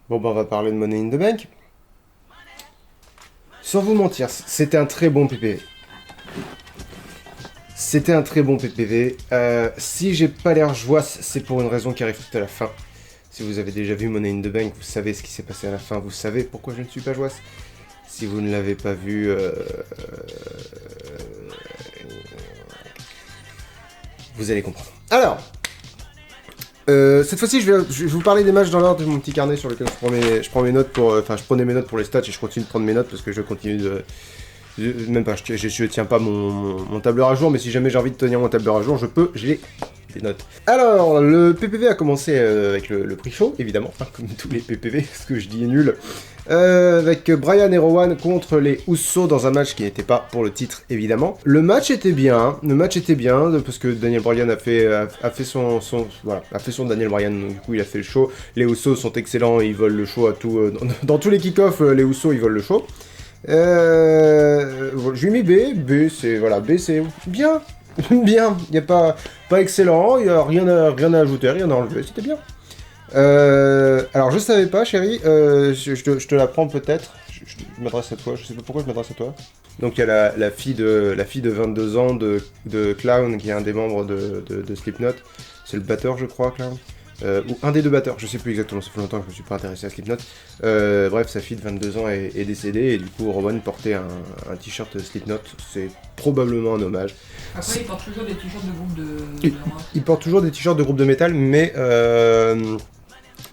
Bon, bah, on va parler de Money in the Bank. Sans vous mentir, c'était un très bon PPV. C'était un très bon PPV. Si j'ai pas l'air joie, c'est pour une raison qui arrive tout à la fin. Si vous avez déjà vu Money in the Bank, vous savez ce qui s'est passé à la fin. Vous savez pourquoi je ne suis pas joie. Si vous ne l'avez pas vu, vous allez comprendre. Alors, cette fois-ci, je vais vous parler des matchs dans l'ordre de mon petit carnet sur lequel je prends mes notes pour, je prenais mes notes pour les stats et je continue de prendre mes notes parce que je continue même pas, je tiens pas mon tableur à jour, mais si jamais j'ai envie de tenir mon tableur à jour, je peux, j'ai des notes. Alors, le PPV a commencé avec le prix chaud, évidemment, comme tous les PPV, ce que je dis est nul. Avec Brian et Rowan contre les Usos dans un match qui n'était pas pour le titre, évidemment. Le match était bien, parce que Daniel Bryan a fait son Daniel Bryan, donc du coup il a fait le show. Les Usos sont excellents, ils volent le show à tout, dans tous les kick-offs, les Usos ils volent le show. Je lui ai mis B c'est bien, bien, il n'y a pas excellent, il n'y a rien à ajouter, rien à enlever, c'était bien. Alors je savais pas, chérie, je te l'apprends peut-être. Je m'adresse à toi, je sais pas pourquoi je m'adresse à toi. Donc il y a la fille de 22 ans de Clown qui est un des membres de Slipknot. C'est le batteur, je crois, Clown. Ou un des deux batteurs, je sais plus exactement, ça fait longtemps que je me suis pas intéressé à Slipknot. Bref, sa fille de 22 ans est décédée et du coup Rowan portait un t-shirt Slipknot. C'est probablement un hommage. Après, il porte toujours des t-shirts de groupe de il porte toujours des t-shirts de groupe de métal, mais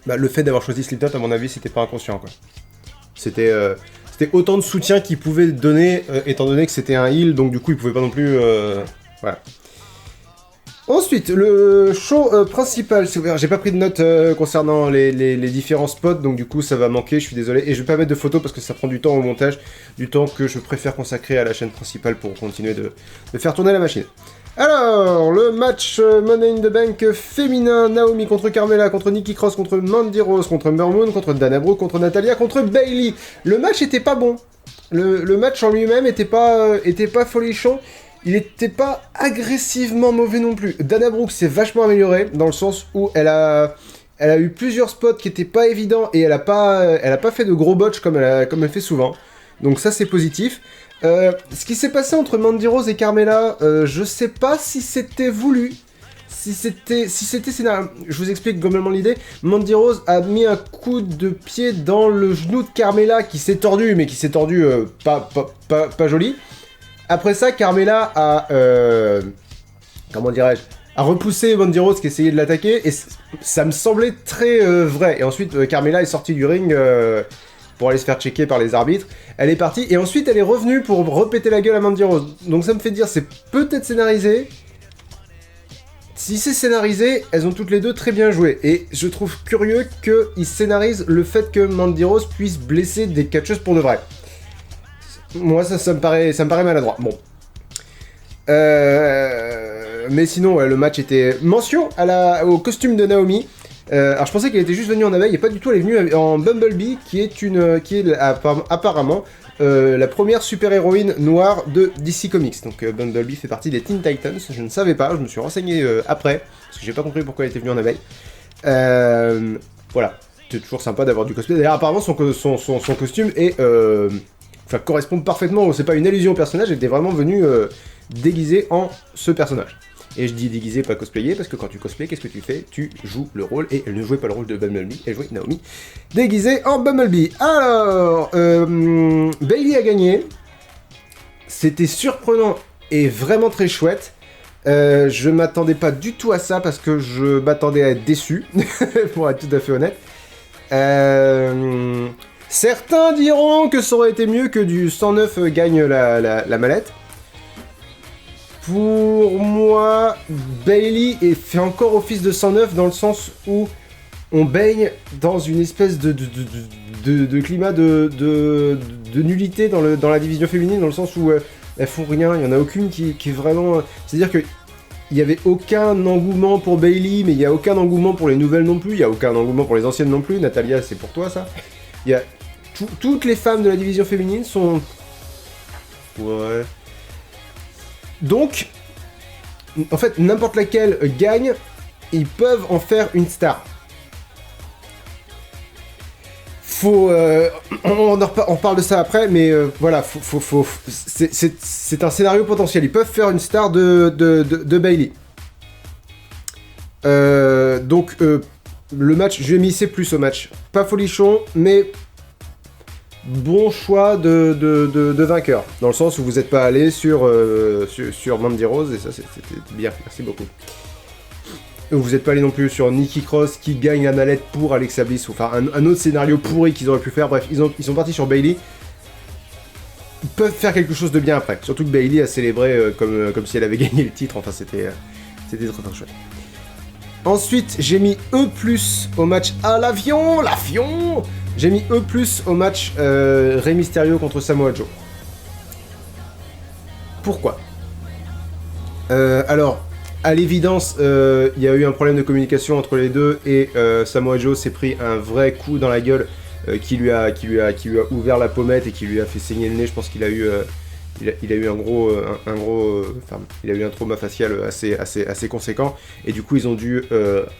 le fait d'avoir choisi Slipknot, à mon avis, c'était pas inconscient, quoi. C'était autant de soutien qu'il pouvait donner, étant donné que c'était un heel, donc du coup, il pouvait pas non plus... Voilà. Ensuite, le show principal, j'ai pas pris de notes concernant les différents spots, donc du coup ça va manquer, je suis désolé. Et je vais pas mettre de photos parce que ça prend du temps au montage, du temps que je préfère consacrer à la chaîne principale pour continuer de faire tourner la machine. Alors, le match Money in the Bank féminin, Naomi contre Carmella, contre Nikki Cross, contre Mandy Rose, contre Mermoon, contre Dana Brooke, contre Natalia, contre Bayley. Le match était pas bon. Le match en lui-même était pas folichon. Il était pas agressivement mauvais non plus. Dana Brooke s'est vachement améliorée, dans le sens où elle a eu plusieurs spots qui étaient pas évidents, et elle a pas fait de gros botches comme elle fait souvent. Donc ça c'est positif. Ce qui s'est passé entre Mandy Rose et Carmella, je sais pas si c'était voulu, si c'était scénario. Je vous explique globalement l'idée. Mandy Rose a mis un coup de pied dans le genou de Carmella qui s'est tordu, mais qui s'est tordu pas joli. Après ça, Carmella a a repoussé Mandy Rose qui essayait de l'attaquer, et ça me semblait très vrai. Et ensuite, Carmella est sortie du ring pour aller se faire checker par les arbitres. Elle est partie, et ensuite elle est revenue pour repéter la gueule à Mandy Rose. Donc ça me fait dire, c'est peut-être scénarisé. Si c'est scénarisé, elles ont toutes les deux très bien joué. Et je trouve curieux qu'ils scénarisent le fait que Mandy Rose puisse blesser des catcheuses pour de vrai. Moi, ça me paraît maladroit. Bon. Mais sinon, ouais, le match était... Mention au costume de Naomi. Alors je pensais qu'elle était juste venue en abeille, et pas du tout, elle est venue en Bumblebee, qui est apparemment la première super-héroïne noire de DC Comics. Donc Bumblebee fait partie des Teen Titans, je ne savais pas, je me suis renseigné après, parce que j'ai pas compris pourquoi elle était venue en abeille. Voilà, c'est toujours sympa d'avoir du cosplay. D'ailleurs apparemment son costume est... correspond parfaitement, c'est pas une allusion au personnage, elle était vraiment venue déguisée en ce personnage. Et je dis déguisé, pas cosplayé, parce que quand tu cosplays, qu'est-ce que tu fais? Tu joues le rôle, et elle ne jouait pas le rôle de Bumblebee, elle jouait Naomi, déguisée en Bumblebee. Alors, Bayley a gagné, c'était surprenant et vraiment très chouette. Je m'attendais pas du tout à ça, parce que je m'attendais à être déçu, pour être tout à fait honnête. Certains diront que ça aurait été mieux que du 109 gagne la mallette. Pour moi, Bayley fait encore office de 109 dans le sens où on baigne dans une espèce de climat de nullité dans la division féminine, dans le sens où elles font rien, il n'y en a aucune qui est vraiment... C'est-à-dire que il n'y avait aucun engouement pour Bayley, mais il n'y a aucun engouement pour les nouvelles non plus, il n'y a aucun engouement pour les anciennes non plus. Natalia, c'est pour toi ça. Il y a toutes les femmes de la division féminine sont... Ouais... Donc, en fait, n'importe laquelle gagne, ils peuvent en faire une star. on parle de ça après, mais voilà, c'est un scénario potentiel. Ils peuvent faire une star de Bayley. Donc, le match, je vais mis C+ au match. Pas folichon, mais bon choix de vainqueur. Dans le sens où vous n'êtes pas allé sur Mandy Rose, et ça c'était bien, merci beaucoup. Vous n'êtes pas allé non plus sur Nikki Cross qui gagne la mallette pour Alexa Bliss, enfin un autre scénario pourri qu'ils auraient pu faire. Bref, ils sont partis sur Bayley. Ils peuvent faire quelque chose de bien après. Surtout que Bayley a célébré comme si elle avait gagné le titre, enfin c'était très très chouette. Ensuite, j'ai mis E+, au match à l'avion. J'ai mis E+, au match Rey Mysterio contre Samoa Joe. Pourquoi ? Alors, à l'évidence, il y a eu un problème de communication entre les deux et Samoa Joe s'est pris un vrai coup dans la gueule qui lui a ouvert la pommette et qui lui a fait saigner le nez. Je pense qu'il a eu... Il a eu il a eu un trauma facial assez conséquent, et du coup ils ont dû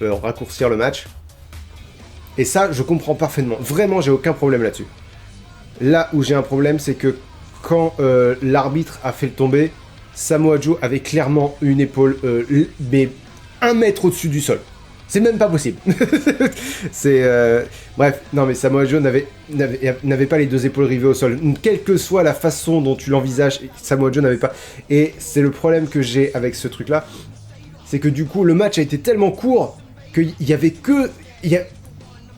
raccourcir le match. Et ça, je comprends parfaitement. Vraiment, j'ai aucun problème là-dessus. Là où j'ai un problème, c'est que quand l'arbitre a fait le tomber, Samoa Joe avait clairement une épaule, mais 1 mètre au-dessus du sol. C'est même pas possible. Bref, non mais Samoa Joe n'avait pas les 2 épaules rivées au sol. Quelle que soit la façon dont tu l'envisages, Samoa Joe n'avait pas. Et c'est le problème que j'ai avec ce truc-là. C'est que du coup, le match a été tellement court qu'il y avait que... Il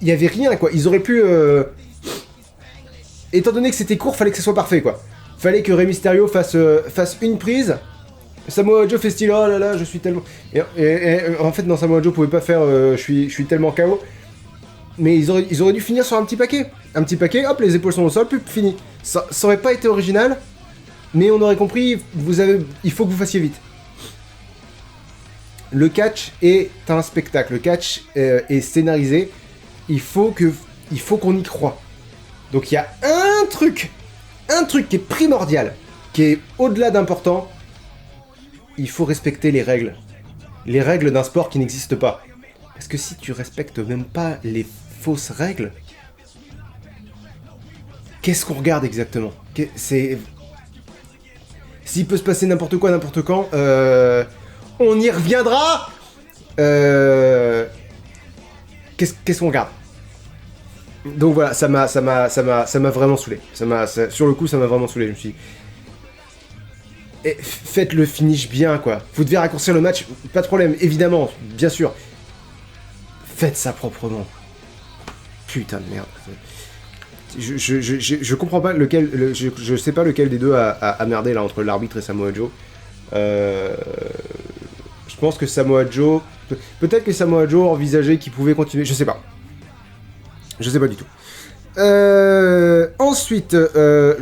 y avait rien, quoi. Ils auraient pu... Étant donné que c'était court, fallait que ça soit parfait, quoi. Fallait que Rey Mysterio fasse une prise... Samoa Joe fait style, oh là là, je suis tellement... Et en fait, non, Samoa Joe pouvait pas faire je suis tellement KO. Mais ils auraient dû finir sur un petit paquet. Un petit paquet, hop, les épaules sont au sol, puis fini. Ça aurait pas été original, mais on aurait compris, il faut que vous fassiez vite. Le catch est un spectacle, le catch est scénarisé. Il faut qu'on y croit. Donc il y a un truc qui est primordial, qui est au-delà d'important. Il faut respecter les règles. Les règles d'un sport qui n'existe pas. Parce que si tu respectes même pas les fausses règles, qu'est-ce qu'on regarde exactement ? S'il peut se passer n'importe quoi, n'importe quand, on y reviendra. Qu'est-ce qu'on regarde ? Donc voilà, ça m'a vraiment saoulé. Sur le coup, ça m'a vraiment saoulé. Je me suis dit, faites le finish bien, quoi. Vous devez raccourcir le match, pas de problème, évidemment, bien sûr. Faites ça proprement. Putain de merde. Je comprends pas lequel... je sais pas lequel des deux a merdé, là, entre l'arbitre et Samoa Joe. Je pense que Samoa Joe... Peut-être que Samoa Joe envisageait qu'il pouvait continuer, je sais pas. Je sais pas du tout. Ensuite,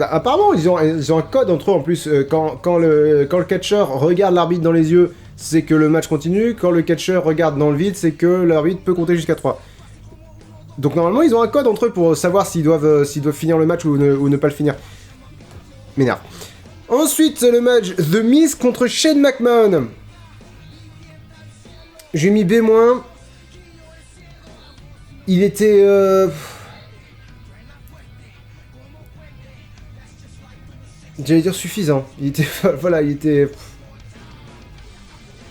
apparemment ils ont un code entre eux en plus. Quand le catcheur regarde l'arbitre dans les yeux, c'est que le match continue. Quand le catcheur regarde dans le vide, c'est que l'arbitre peut compter jusqu'à 3. Donc normalement ils ont un code entre eux pour savoir s'ils doivent finir le match ou ne pas le finir. M'énerve. Ensuite le match The Miz contre Shane McMahon. J'ai mis B-. Il était... J'allais dire suffisant. Il était... Voilà, il était...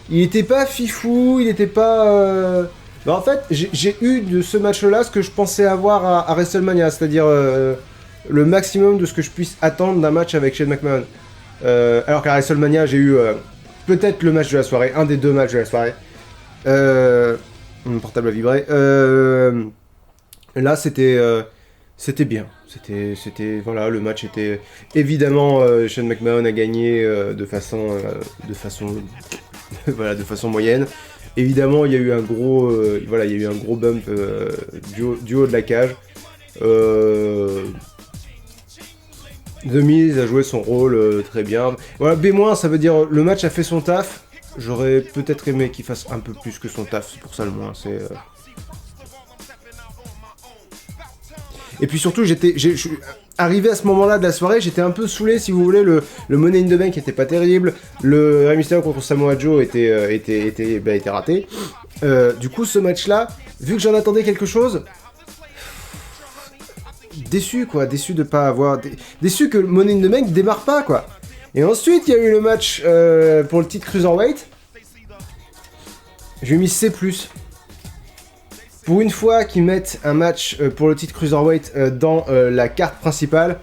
Il était pas fifou, il était pas... En fait, j'ai eu de ce match-là ce que je pensais avoir à WrestleMania, c'est-à-dire le maximum de ce que je puisse attendre d'un match avec Shane McMahon. Alors qu'à WrestleMania, j'ai eu peut-être le match de la soirée, un des 2 matchs de la soirée. Mon portable a vibré. Là, c'était bien. C'était voilà, le match était évidemment Shane McMahon a gagné de façon voilà, de façon moyenne. Évidemment, il y a eu un gros voilà, il y a eu un gros bump du haut de la cage. The Miz a joué son rôle très bien. Voilà, B-, ça veut dire le match a fait son taf. J'aurais peut-être aimé qu'il fasse un peu plus que son taf, c'est pour ça le moins, c'est... Et puis surtout, arrivé à ce moment-là de la soirée, j'étais un peu saoulé, si vous voulez, le Money in the Bank était pas terrible, le Rey Mysterio contre Samoa Joe était raté. Du coup, ce match-là, vu que j'en attendais quelque chose, déçu, quoi. Déçu de pas avoir... Déçu que Money in the Bank démarre pas, quoi. Et ensuite, il y a eu le match pour le titre Cruiserweight. Je lui ai mis C+. Pour une fois qu'ils mettent un match pour le titre Cruiserweight dans la carte principale,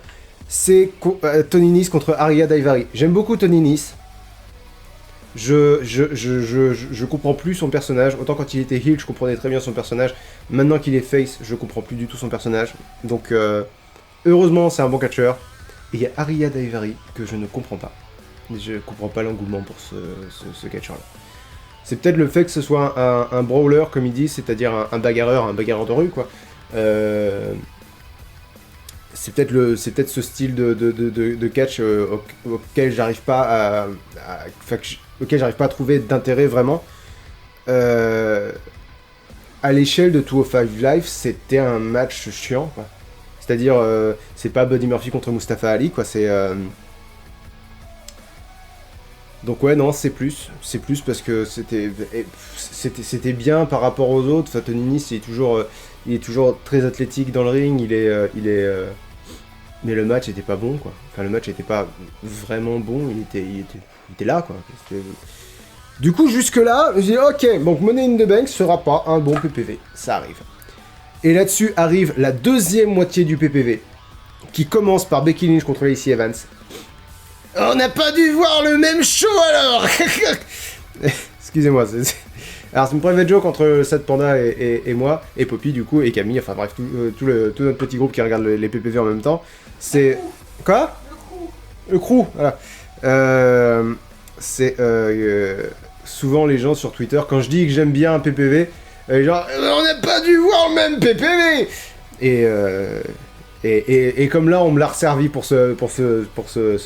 c'est Tony Nese contre Ariya Daivari. J'aime beaucoup Tony Nese. Je comprends plus son personnage. Autant quand il était heel, je comprenais très bien son personnage. Maintenant qu'il est face, je comprends plus du tout son personnage. Donc, heureusement, c'est un bon catcheur. Et il y a Ariya Daivari que je ne comprends pas. Je comprends pas l'engouement pour ce catcheur-là. C'est peut-être le fait que ce soit un brawler, comme ils disent, c'est-à-dire un bagarreur de rue, quoi. C'est peut-être ce style de catch auquel j'arrive pas auquel j'arrive pas à trouver d'intérêt vraiment. À l'échelle de 205 Live, c'était un match chiant, quoi. C'est-à-dire, c'est pas Buddy Murphy contre Mustafa Ali, quoi. Donc ouais, non, c'est plus parce que c'était bien par rapport aux autres. Enfin, Tony Nese, il est toujours très athlétique dans le ring, mais le match était pas bon, quoi. Enfin, le match était pas vraiment bon, il était là, quoi. Du coup, jusque-là, j'ai dit, ok, donc Money in the Bank sera pas un bon PPV, ça arrive. Et là-dessus arrive la deuxième moitié du PPV, qui commence par Becky Lynch contre Lacey Evans. On n'a pas dû voir le même show alors. Excusez-moi, alors c'est une private joke entre Sad Panda et moi, et Poppy du coup, et Camille, enfin bref, tout notre petit groupe qui regarde les PPV en même temps. C'est... Quoi ? Le crew, voilà. Souvent les gens sur Twitter, quand je dis que j'aime bien un PPV, genre, on n'a pas dû voir le même PPV. Et comme là, on me l'a resservi pour ce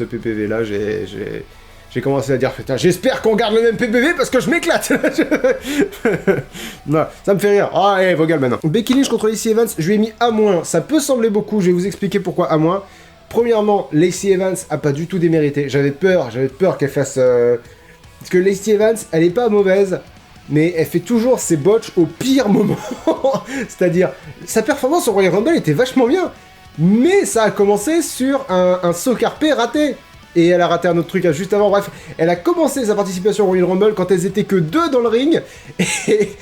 PPV là, j'ai commencé à dire putain, j'espère qu'on garde le même PPV parce que je m'éclate. Non, ça me fait rire. Ah, allez, vos gars maintenant. Becky Lynch contre Lacey Evans, je lui ai mis A-. Ça peut sembler beaucoup, je vais vous expliquer pourquoi A-. Premièrement, Lacey Evans a pas du tout démérité. J'avais peur qu'elle fasse... Parce que Lacey Evans, elle est pas mauvaise, mais elle fait toujours ses botches au pire moment. C'est-à-dire, sa performance au Royal Rumble était vachement bien. Mais ça a commencé sur un saut carpé raté. Et elle a raté un autre truc juste avant. Bref, elle a commencé sa participation au Royal Rumble quand elles étaient que 2 dans le ring. Et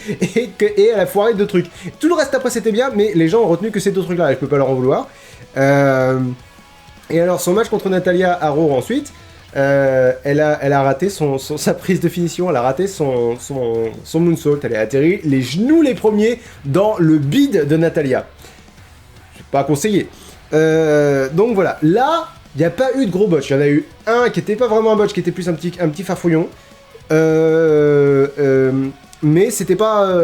elle a foiré 2 trucs. Tout le reste après c'était bien, mais les gens ont retenu que ces 2 trucs-là. Et je peux pas leur en vouloir. Et alors son match contre Natalya à Raw ensuite, elle a raté sa prise de finition. Elle a raté son moonsault. Elle a atterri les genoux les premiers dans le bide de Natalya. Pas conseillé. Donc voilà, là, il n'y a pas eu de gros botch. Il y en a eu un qui était pas vraiment un botch, qui était plus un petit farfouillon. Mais c'était pas...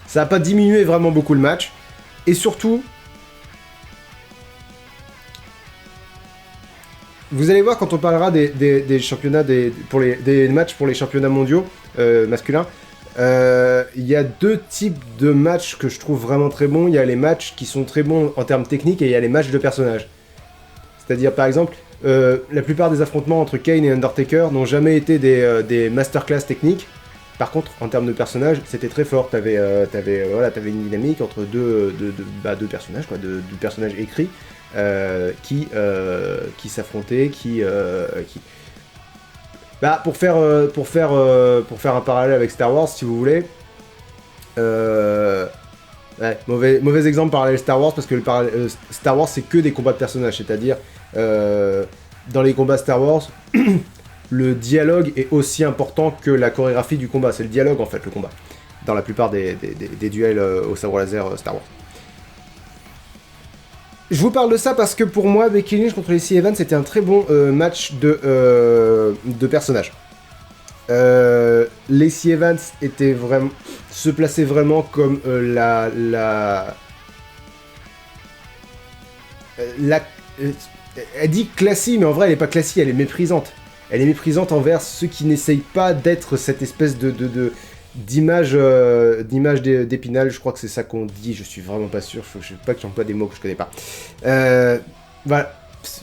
ça a pas diminué vraiment beaucoup le match. Et surtout... Vous allez voir quand on parlera des championnats, des matchs pour les championnats mondiaux masculins. Il y a 2 types de matchs que je trouve vraiment très bons. Il y a les matchs qui sont très bons en termes techniques et il y a les matchs de personnages. C'est-à-dire, par exemple, la plupart des affrontements entre Kane et Undertaker n'ont jamais été des masterclass techniques. Par contre, en termes de personnages, c'était très fort. T'avais une dynamique entre deux personnages, quoi, deux personnages écrits qui s'affrontaient, pour faire un parallèle avec Star Wars, si vous voulez. Mauvais exemple parallèle Star Wars, parce que Star Wars c'est que des combats de personnages, c'est-à-dire dans les combats Star Wars, le dialogue est aussi important que la chorégraphie du combat. C'est le dialogue en fait, le combat. Dans la plupart des duels au sabre laser Star Wars. Je vous parle de ça parce que pour moi, Becky Lynch contre Lacey Evans, c'était un très bon match de personnages. Lacey Evans se plaçait vraiment comme elle dit classy, mais en vrai elle est pas classy, elle est méprisante. Elle est méprisante envers ceux qui n'essayent pas d'être cette espèce d'image d'Épinal, je crois que c'est ça qu'on dit, je suis vraiment pas sûr, je sais pas que j'emploie des mots que je connais pas. Voilà,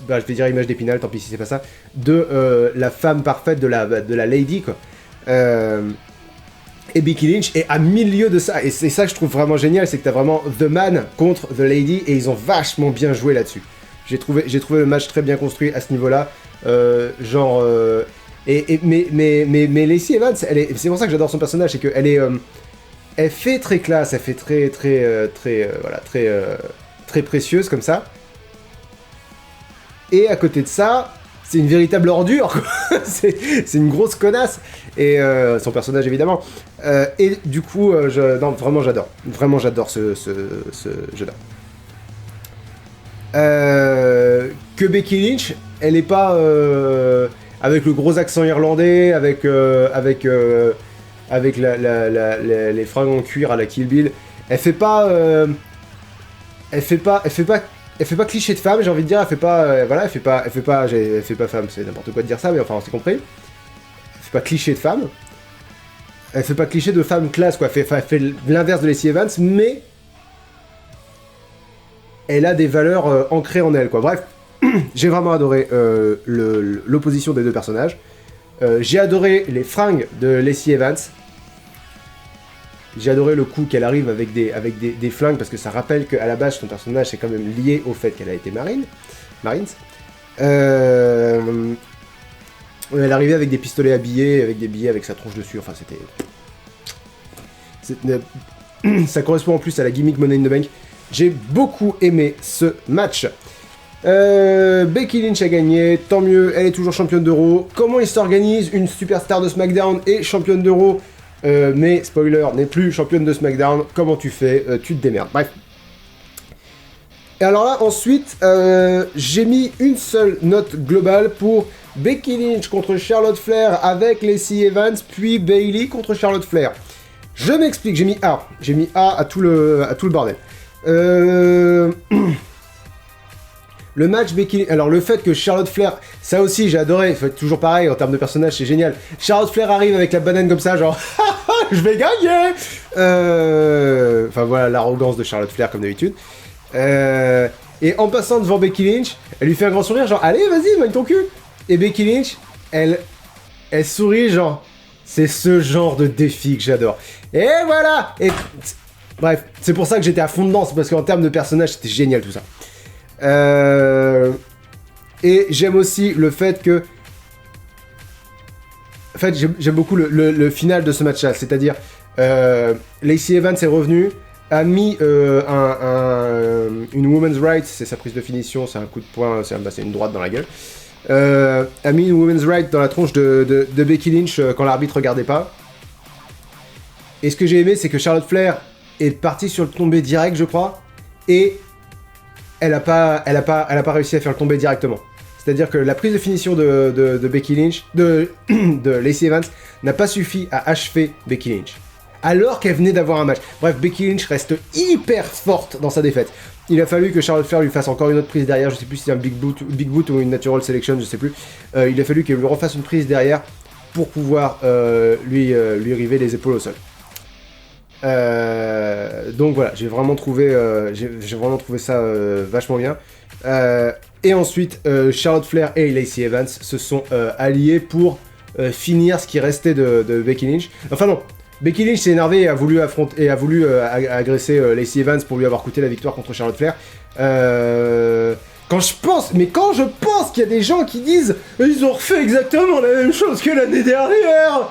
je vais dire image d'Épinal, tant pis si c'est pas ça, de la femme parfaite, de la lady, quoi. Et Becky Lynch est à milieu de ça. Et c'est ça que je trouve vraiment génial, c'est que t'as vraiment The Man contre The Lady, et ils ont vachement bien joué là-dessus. J'ai trouvé le match très bien construit à ce niveau-là. Mais Lacey Evans, c'est pour ça que j'adore son personnage, c'est qu'elle est... elle fait très classe, elle fait très précieuse comme ça. Et à côté de ça, c'est une véritable ordure, quoi. c'est une grosse connasse. Et son personnage, évidemment. Et du coup, vraiment, j'adore. Vraiment, j'adore ce jeu-là. Que Becky Lynch, elle est pas avec le gros accent irlandais, avec les fringues en cuir à la Kill Bill. Elle fait pas cliché de femme, j'ai envie de dire. Elle fait pas femme, c'est n'importe quoi de dire ça, mais enfin on s'est compris. Elle fait pas cliché de femme. Elle fait pas cliché de femme classe, quoi. Elle fait l'inverse de Lacey Evans, mais elle a des valeurs ancrées en elle, quoi. Bref, j'ai vraiment adoré l'opposition des deux personnages. J'ai adoré les fringues de Lacey Evans. J'ai adoré le coup qu'elle arrive avec des flingues, parce que ça rappelle qu'à la base, son personnage c'est quand même lié au fait qu'elle a été Marines. Elle arrivait avec des pistolets habillés, avec des billets avec sa tronche dessus. Enfin, ça correspond en plus à la gimmick Money in the Bank. J'ai beaucoup aimé ce match. Becky Lynch a gagné, tant mieux, elle est toujours championne d'Euro. Comment il s'organise? Une superstar de SmackDown et championne d'Euro, mais spoiler, n'est plus championne de SmackDown. Comment tu fais? Tu te démerdes. Bref. Et alors là, ensuite, j'ai mis une seule note globale pour Becky Lynch contre Charlotte Flair avec Lacey Evans, puis Bayley contre Charlotte Flair. Je m'explique, j'ai mis A. J'ai mis A à tout le bordel. Le match Becky... Alors le fait que Charlotte Flair... Ça aussi j'ai adoré, toujours pareil en termes de personnage, c'est génial. Charlotte Flair arrive avec la banane comme ça, genre... je vais gagner. Enfin voilà, l'arrogance de Charlotte Flair comme d'habitude. Et en passant devant Becky Lynch, elle lui fait un grand sourire, genre... Allez, vas-y, manie ton cul. Et Becky Lynch, elle sourit, genre... C'est ce genre de défi que j'adore. Et voilà. Et... Bref, c'est pour ça que j'étais à fond dedans, c'est parce qu'en termes de personnage, c'était génial tout ça. Et j'aime aussi le fait que... En fait, j'aime beaucoup le final de ce match-là, c'est-à-dire Lacey Evans est revenue, a mis une woman's right, c'est sa prise de finition, c'est un coup de poing, c'est une droite dans la gueule, a mis une woman's right dans la tronche de Becky Lynch quand l'arbitre regardait pas. Et ce que j'ai aimé, c'est que Charlotte Flair est partie sur le tombé direct, je crois, et elle a pas réussi à faire le tomber directement. C'est-à-dire que la prise de finition de Becky Lynch, de Lacey Evans, n'a pas suffi à achever Becky Lynch. Alors qu'elle venait d'avoir un match. Bref, Becky Lynch reste hyper forte dans sa défaite. Il a fallu que Charlotte Flair lui fasse encore une autre prise derrière, je sais plus si c'est un big boot ou une natural selection, je sais plus. Il a fallu qu'elle lui refasse une prise derrière pour pouvoir lui river les épaules au sol. Donc voilà, j'ai vraiment trouvé ça vachement bien. Et ensuite, Charlotte Flair et Lacey Evans se sont alliés pour finir ce qui restait de Becky Lynch. Enfin non, Becky Lynch s'est énervée et a voulu agresser Lacey Evans pour lui avoir coûté la victoire contre Charlotte Flair. Quand je pense qu'il y a des gens qui disent ils ont refait exactement la même chose que l'année dernière.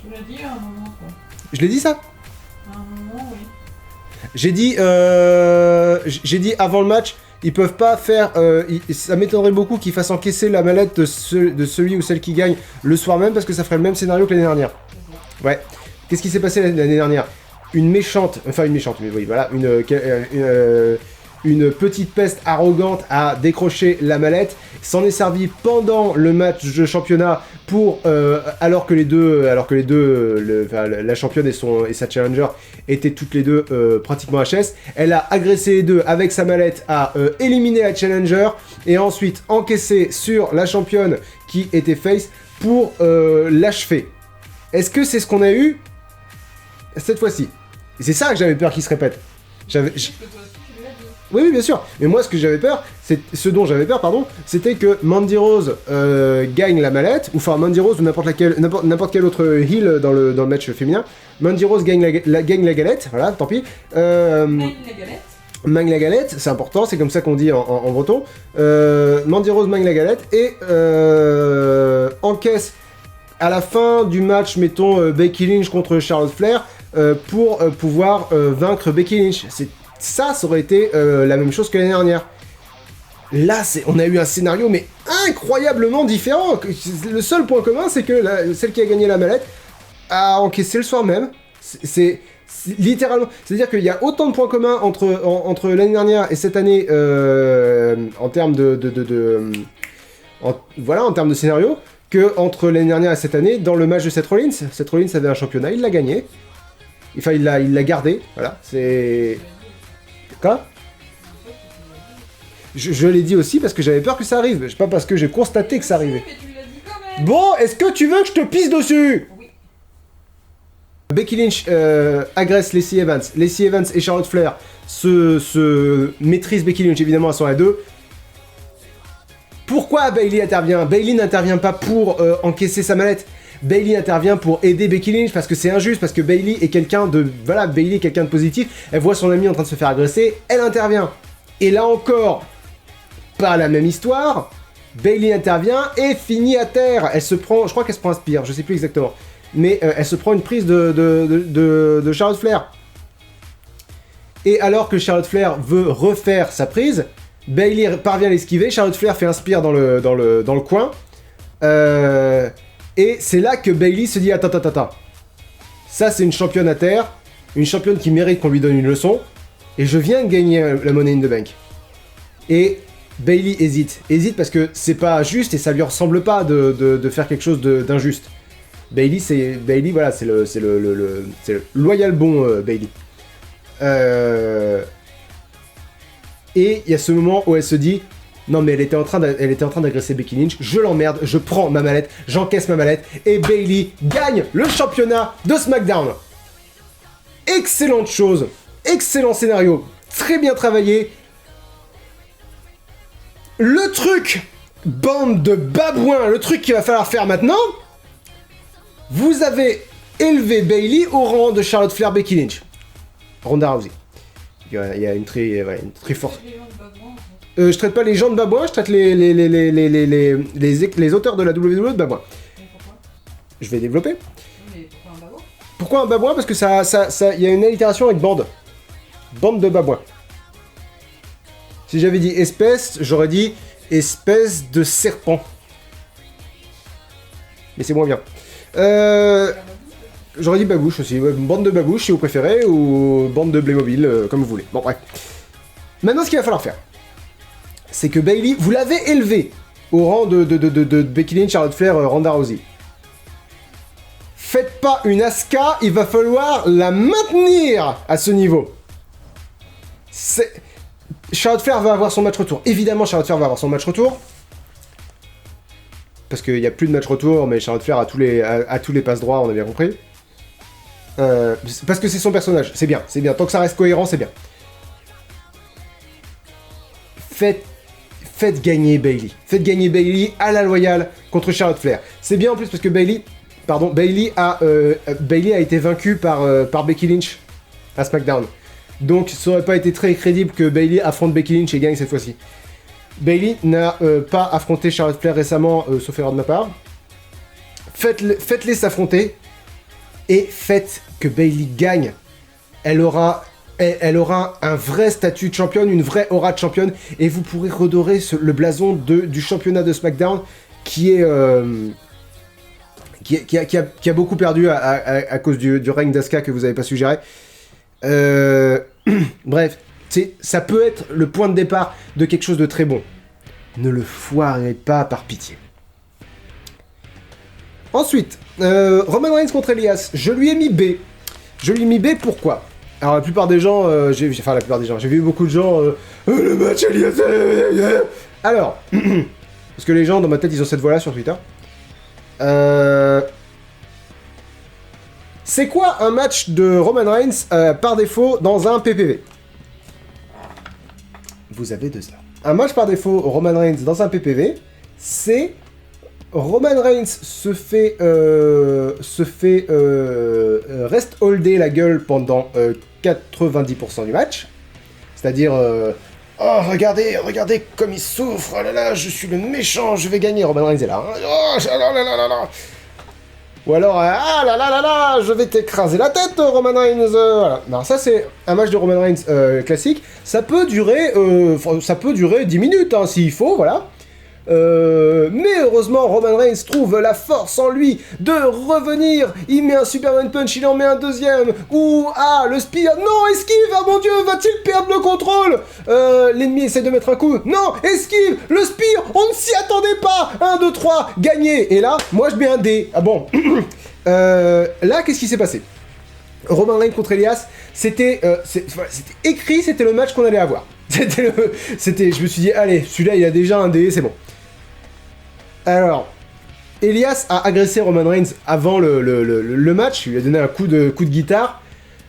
Tu l'as dit à un moment, quoi. Je l'ai dit ça? À un moment, oui. J'ai dit avant le match, ils peuvent pas faire... ça m'étonnerait beaucoup qu'ils fassent encaisser la mallette de celui ou celle qui gagne le soir même, parce que ça ferait le même scénario que l'année dernière. Ouais. Qu'est-ce qui s'est passé l'année dernière? Une méchante, mais oui, voilà, une petite peste arrogante a décroché la mallette, s'en est servi pendant le match de championnat pour, alors que les deux, la championne et sa challenger étaient toutes les deux pratiquement HS, elle a agressé les deux avec sa mallette, a éliminé la challenger et ensuite encaissé sur la championne qui était face pour l'achever. Est-ce que c'est ce qu'on a eu cette fois-ci? C'est ça que j'avais peur qu'il se répète. Oui, bien sûr. Mais moi, ce dont j'avais peur, pardon, c'était que Mandy Rose gagne la mallette, ou enfin Mandy Rose ou n'importe quel autre heel dans le match féminin. Mandy Rose gagne la galette, voilà, tant pis. Gagne la galette. Magne la galette, c'est important, c'est comme ça qu'on dit en breton. Mandy Rose magne la galette et encaisse à la fin du match, mettons Becky Lynch contre Charlotte Flair pour pouvoir vaincre Becky Lynch. Ça aurait été la même chose que l'année dernière. Là, on a eu un scénario mais incroyablement différent. Le seul point commun, c'est que celle qui a gagné la mallette a encaissé le soir même. C'est littéralement, c'est-à-dire qu'il y a autant de points communs entre l'année dernière et cette année en termes en termes de scénario que entre l'année dernière et cette année dans le match de Seth Rollins. Seth Rollins avait un championnat, il l'a gagné. Enfin, il l'a gardé. Voilà, c'est quoi? Je l'ai dit aussi parce que j'avais peur que ça arrive, pas parce que j'ai constaté que ça arrivait. Mais tu l'as dit quand même. Bon, est-ce que tu veux que je te pisse dessus? Oui. Becky Lynch agresse Lacey Evans. Lacey Evans et Charlotte Flair se maîtrisent Becky Lynch, évidemment, elles sont à deux. Pourquoi Bayley intervient? Bayley n'intervient pas pour encaisser sa mallette. Bayley intervient pour aider Becky Lynch parce que c'est injuste, parce que Bayley est quelqu'un de... Voilà, Bayley est quelqu'un de positif. Elle voit son ami en train de se faire agresser, elle intervient. Et là encore, pas la même histoire. Bayley intervient et finit à terre. Elle se prend... Je crois qu'elle se prend un spear, je sais plus exactement. Mais elle se prend une prise de Charlotte Flair. Et alors que Charlotte Flair veut refaire sa prise, Bayley parvient à l'esquiver, Charlotte Flair fait un spear dans le coin. Et c'est là que Bayley se dit attends. Ça c'est une championne à terre, une championne qui mérite qu'on lui donne une leçon. Et je viens de gagner la Money in the Bank. Et Bayley hésite parce que c'est pas juste et ça lui ressemble pas de faire quelque chose d'injuste. Bayley, voilà, c'est le loyal bon Bayley. Et il y a ce moment où elle se dit non mais elle était en train d'agresser Becky Lynch, je l'emmerde, je prends ma mallette, j'encaisse ma mallette et Bayley gagne le championnat de SmackDown. Excellente chose, excellent scénario, très bien travaillé. Le truc, bande de babouins, le truc qu'il va falloir faire maintenant, vous avez élevé Bayley au rang de Charlotte Flair, Becky Lynch, Ronda Rousey. Il y a une très forte. Je traite pas les gens de babouins, je traite les auteurs de la WWE de babouins. Pourquoi? Je vais développer. Mais pourquoi un babouin? Pourquoi un babouin? Parce que ça, il y a une allitération avec bande. Bande de babouins. Si j'avais dit espèce, j'aurais dit espèce de serpent. Mais c'est moins bien. J'aurais dit babouche aussi. Bande de babouches si vous préférez, ou bande de Playmobil, comme vous voulez. Bon, bref. Maintenant, ce qu'il va falloir faire, c'est que Bayley, vous l'avez élevé au rang de Becky Lynch, Charlotte Flair, Ronda Rousey. Faites pas une Asuka, il va falloir la maintenir à ce niveau. Charlotte Flair va avoir son match retour. Évidemment, Charlotte Flair va avoir son match retour. Parce qu'il n'y a plus de match retour, mais Charlotte Flair a tous les passes droits, on a bien compris. Parce que c'est son personnage, c'est bien. Tant que ça reste cohérent, c'est bien. Faites gagner Bayley. Faites gagner Bayley à la loyale contre Charlotte Flair. C'est bien en plus parce que Bayley a été vaincu par Becky Lynch à SmackDown. Donc ça aurait pas été très crédible que Bayley affronte Becky Lynch et gagne cette fois-ci. Bayley n'a pas affronté Charlotte Flair récemment, sauf erreur de ma part. Faites-les s'affronter et faites que Bayley gagne. Elle aura un vrai statut de championne, une vraie aura de championne, et vous pourrez redorer le blason du championnat de SmackDown qui a beaucoup perdu à cause du règne d'Asuka que vous n'avez pas suggéré. Bref, ça peut être le point de départ de quelque chose de très bon. Ne le foirez pas par pitié. Ensuite, Roman Reigns contre Elias. Je lui ai mis B. Pourquoi? Alors la plupart des gens, j'ai vu beaucoup de gens, le match Elias. Alors, parce que les gens dans ma tête ils ont cette voix-là sur Twitter. C'est quoi un match de Roman Reigns par défaut dans un PPV? vous avez 2 heures. Un match par défaut, Roman Reigns dans un PPV, c'est... Roman Reigns se fait rest holder la gueule pendant 90% du match. C'est-à-dire... oh, regardez comme il souffre, oh là là, je suis le méchant, je vais gagner. Roman Reigns est là. Hein. Oh, là là là là là. Ou alors, ah là là là là, je vais t'écraser la tête, Roman Reigns. Voilà. Non, ça c'est un match de Roman Reigns classique. Ça peut durer 10 minutes, hein, s'il faut, voilà. Mais heureusement, Roman Reigns trouve la force en lui de revenir. Il met un Superman Punch, il en met un deuxième. Ou le spear. Non, esquive. Ah mon Dieu, va-t-il perdre le contrôle? L'ennemi essaie de mettre un coup. Non, esquive. Le spear. On ne s'y attendait pas. 1, 2, 3, gagné. Et là, moi je mets un D. Ah bon. Là, qu'est-ce qui s'est passé? Roman Reigns contre Elias, c'était écrit, c'était le match qu'on allait avoir. Je me suis dit, allez, celui-là il a déjà un D, c'est bon. Alors, Elias a agressé Roman Reigns avant le match, il lui a donné un coup de guitare,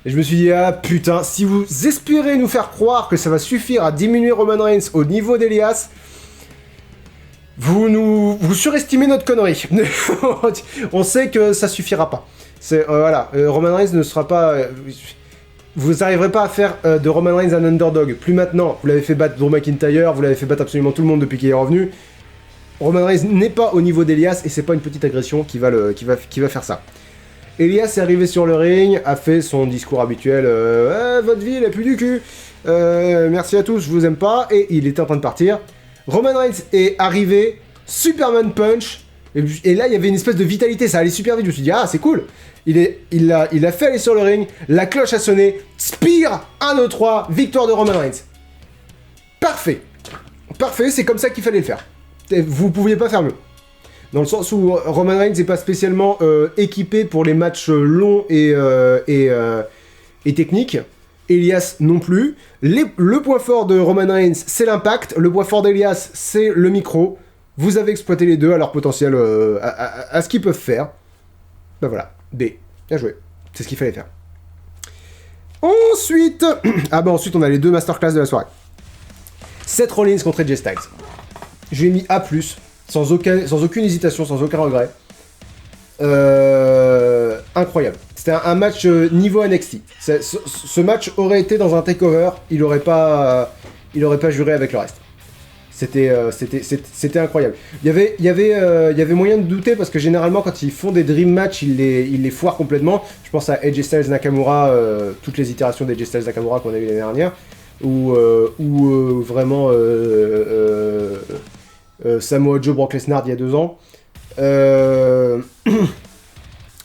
et je me suis dit, ah putain, si vous espérez nous faire croire que ça va suffire à diminuer Roman Reigns au niveau d'Elias, vous surestimez notre connerie. On sait que ça suffira pas. Voilà, Roman Reigns ne sera pas... vous n'arriverez pas à faire de Roman Reigns un underdog. Plus maintenant, vous l'avez fait battre Drew McIntyre, vous l'avez fait battre absolument tout le monde depuis qu'il est revenu. Roman Reigns n'est pas au niveau d'Elias et c'est pas une petite agression qui va faire ça. Elias est arrivé sur le ring, a fait son discours habituel, votre vie elle a plus du cul, merci à tous, je vous aime pas, et il était en train de partir. Roman Reigns est arrivé, Superman Punch, et là il y avait une espèce de vitalité, ça allait super vite, je me suis dit c'est cool. Il a fait aller sur le ring, la cloche a sonné, Spear, 1, 2, 3, victoire de Roman Reigns. Parfait, c'est comme ça qu'il fallait le faire. Vous pouviez pas faire mieux. Dans le sens où Roman Reigns n'est pas spécialement équipé pour les matchs longs et techniques. Elias non plus. Le point fort de Roman Reigns, c'est l'impact. Le point fort d'Elias, c'est le micro. Vous avez exploité les deux à leur potentiel, à ce qu'ils peuvent faire. Ben voilà, B. Bien joué. C'est ce qu'il fallait faire. Ensuite... ensuite on a les 2 masterclass de la soirée. Seth Rollins contre AJ Styles. J'ai mis A+, sans aucune hésitation, sans aucun regret. Incroyable. C'était un match niveau NXT. Ce match aurait été dans un takeover, il aurait pas juré avec le reste. C'était incroyable. Il y avait moyen de douter parce que généralement quand ils font des dream match, ils les foirent complètement. Je pense à AJ Styles Nakamura, toutes les itérations d'AJ Styles Nakamura qu'on a eu l'année dernière, ou vraiment Samoa Joe Brock Lesnar il y a 2 ans.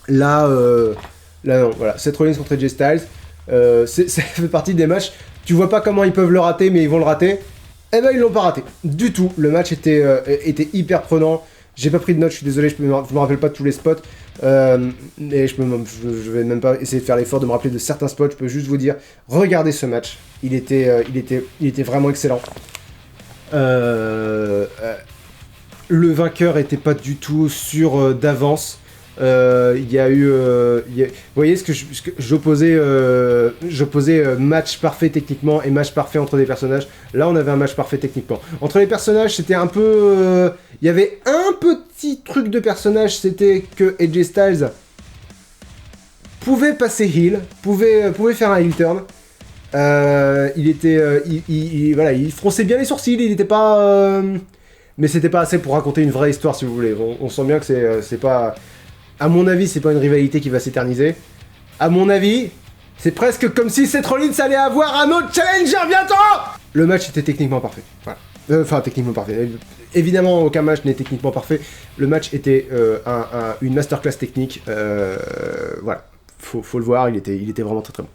Là non, voilà, Seth Rollins contre AJ Styles, ça fait partie des matchs, tu vois pas comment ils peuvent le rater, mais ils vont le rater. Eh ben ils l'ont pas raté, du tout. Le match était hyper prenant. J'ai pas pris de notes, je suis désolé, je me rappelle pas de tous les spots. Et je vais même pas essayer de faire l'effort de me rappeler de certains spots, je peux juste vous dire, regardez ce match. Il était vraiment excellent. Le vainqueur était pas du tout sûr d'avance. Il y a eu... vous voyez ce que j'opposais match parfait techniquement et match parfait entre des personnages. Là, on avait un match parfait techniquement. Entre les personnages, c'était un peu... Il y avait un petit truc de personnage, c'était que AJ Styles pouvait passer heel, pouvait faire un heel turn. Il fronçait bien les sourcils, il était pas... mais c'était pas assez pour raconter une vraie histoire, si vous voulez. On sent bien que c'est pas... À mon avis, c'est pas une rivalité qui va s'éterniser. À mon avis, c'est presque comme si Seth Rollins allait avoir un autre challenger bientôt. Le match était techniquement parfait. Voilà. Enfin, techniquement parfait. Évidemment, aucun match n'est techniquement parfait. Le match était une masterclass technique. Voilà. Faut le voir, il était vraiment très très bon.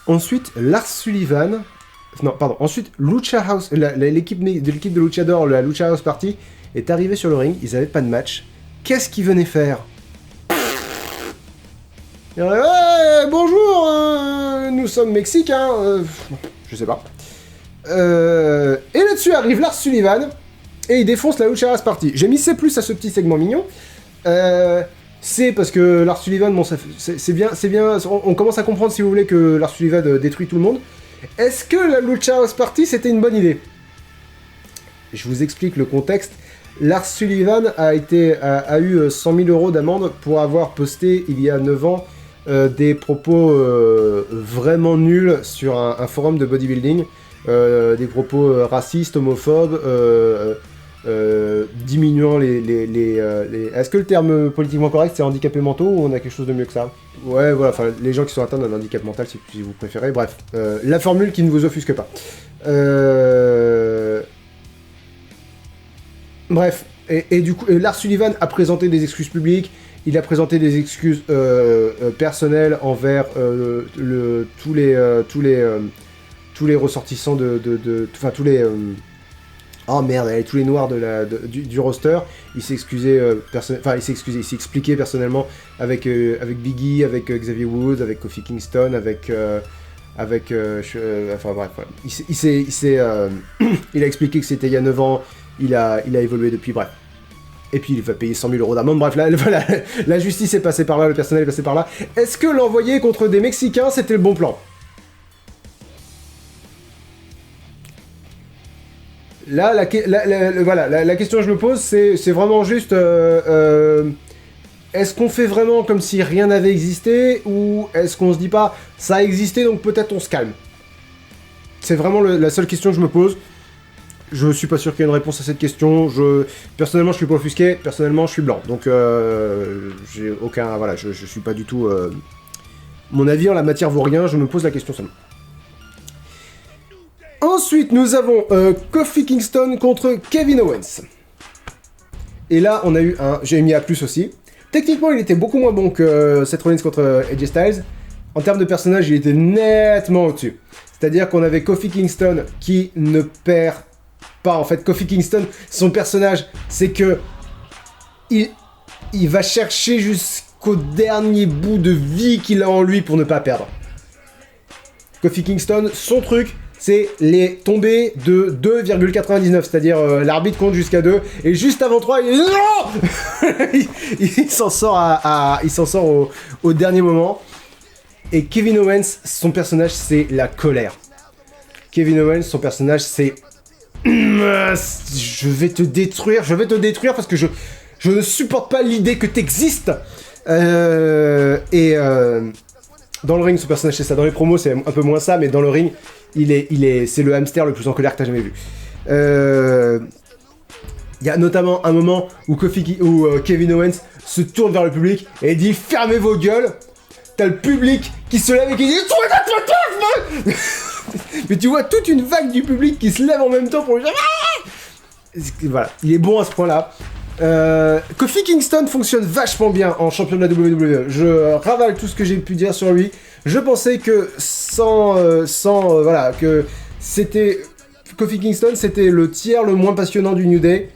Ensuite, Lars Sullivan... Non, pardon. Ensuite, Lucha House... L'équipe de Luchador, la Lucha House Party, est arrivée sur le ring. Ils avaient pas de match. Qu'est-ce qu'ils venaient faire? Bonjour, nous sommes mexicains. Je sais pas. Et là-dessus arrive Lars Sullivan et il défonce la Lucha House Party. J'ai mis C+ à ce petit segment mignon. C'est parce que Lars Sullivan, bon, c'est bien. On commence à comprendre, si vous voulez, que Lars Sullivan détruit tout le monde. Est-ce que la Lucha House Party c'était une bonne idée? Je vous explique le contexte. Lars Sullivan a eu 100 000 € d'amende pour avoir posté il y a 9 ans des propos vraiment nuls sur un forum de bodybuilding. Des propos racistes, homophobes, diminuant les Est-ce que le terme politiquement correct c'est handicapés mentaux ou on a quelque chose de mieux que ça? Ouais, voilà, enfin les gens qui sont atteints d'un handicap mental si vous préférez, bref. La formule qui ne vous offusque pas. Bref, et du coup, Lars Sullivan a présenté des excuses publiques, il a présenté des excuses personnelles envers tous les ressortissants enfin tous les... oh merde, tous les noirs du roster. Il s'est excusé, il s'est expliqué personnellement avec Biggie, avec Xavier Woods, avec Kofi Kingston, enfin bref, voilà. Il a expliqué que c'était il y a 9 ans, il a évolué depuis, bref. Et puis il va payer 100 000 € d'amende, bref, la justice est passée par là, le personnel est passé par là. Est-ce que l'envoyer contre des Mexicains, c'était le bon plan? Là, la question que je me pose, c'est vraiment juste... est-ce qu'on fait vraiment comme si rien n'avait existé, ou est-ce qu'on se dit pas, ça a existé, donc peut-être on se calme? C'est vraiment la seule question que je me pose. Je suis pas sûr qu'il y ait une réponse à cette question. Personnellement, je suis pas offusqué. Personnellement, je suis blanc. Donc, j'ai aucun... Voilà, je suis pas du tout... Mon avis en la matière vaut rien, je me pose la question seulement. Ensuite, nous avons Kofi Kingston contre Kevin Owens. Et là, on a eu j'ai mis A+ aussi. Techniquement, il était beaucoup moins bon que Seth Rollins contre AJ Styles. En termes de personnage, il était nettement au-dessus. C'est-à-dire qu'on avait Kofi Kingston qui ne perd pas. En fait, Kofi Kingston, son personnage, c'est que il va chercher jusqu'au dernier bout de vie qu'il a en lui pour ne pas perdre. Kofi Kingston, son truc, c'est les tombées de 2,99, c'est-à-dire l'arbitre compte jusqu'à 2, et juste avant 3, il s'en sort au dernier moment. Et Kevin Owens, son personnage, c'est la colère. Kevin Owens, son personnage, c'est... je vais te détruire parce que je ne supporte pas l'idée que t'existes. Dans le ring, son personnage, c'est ça. Dans les promos, c'est un peu moins ça, mais dans le ring, c'est le hamster le plus en colère que t'as jamais vu. Il y a notamment un moment où Kevin Owens se tourne vers le public et dit « Fermez vos gueules !» T'as le public qui se lève et qui dit « Mais tu vois toute une vague du public qui se lève en même temps pour lui dire « Voilà, il est bon à ce point-là. Kofi Kingston fonctionne vachement bien en champion de la WWE. Je ravale tout ce que j'ai pu dire sur lui. Je pensais que que c'était... Kofi Kingston, c'était le tiers le moins passionnant du New Day.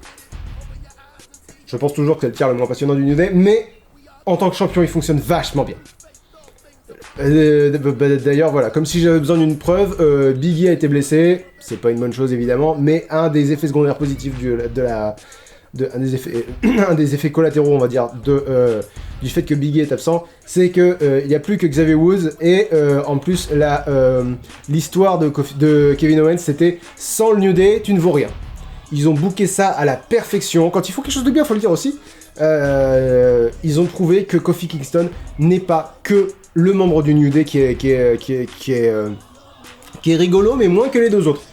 Je pense toujours que c'est le tiers le moins passionnant du New Day, mais en tant que champion, il fonctionne vachement bien. D'ailleurs, voilà, comme si j'avais besoin d'une preuve, Biggie a été blessé, c'est pas une bonne chose évidemment, mais un des effets secondaires positifs un des effets collatéraux, on va dire, du fait que Biggie est absent, c'est que il y a plus que Xavier Woods et en plus l'histoire de Kevin Owens, c'était sans le New Day, tu ne vaux rien. Ils ont booké ça à la perfection. Quand il faut quelque chose de bien, faut le dire aussi. Ils ont trouvé que Kofi Kingston n'est pas que le membre du New Day qui est rigolo, mais moins que les deux autres.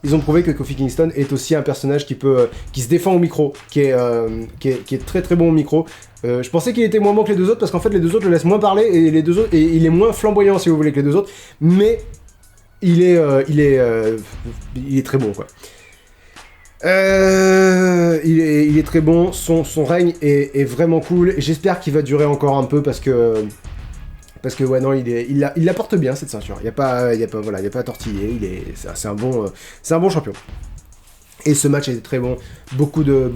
Ils ont prouvé que Kofi Kingston est aussi un personnage qui se défend au micro, qui est très très bon au micro. Je pensais qu'il était moins bon que les deux autres parce qu'en fait les deux autres le laissent moins parler et il est moins flamboyant si vous voulez que les deux autres, mais il est très bon quoi. Il est très bon, son règne est vraiment cool. J'espère qu'il va durer encore un peu parce que ouais non il la porte bien cette ceinture. Il y a pas à tortiller. C'est un bon champion. Et ce match était très bon. Beaucoup de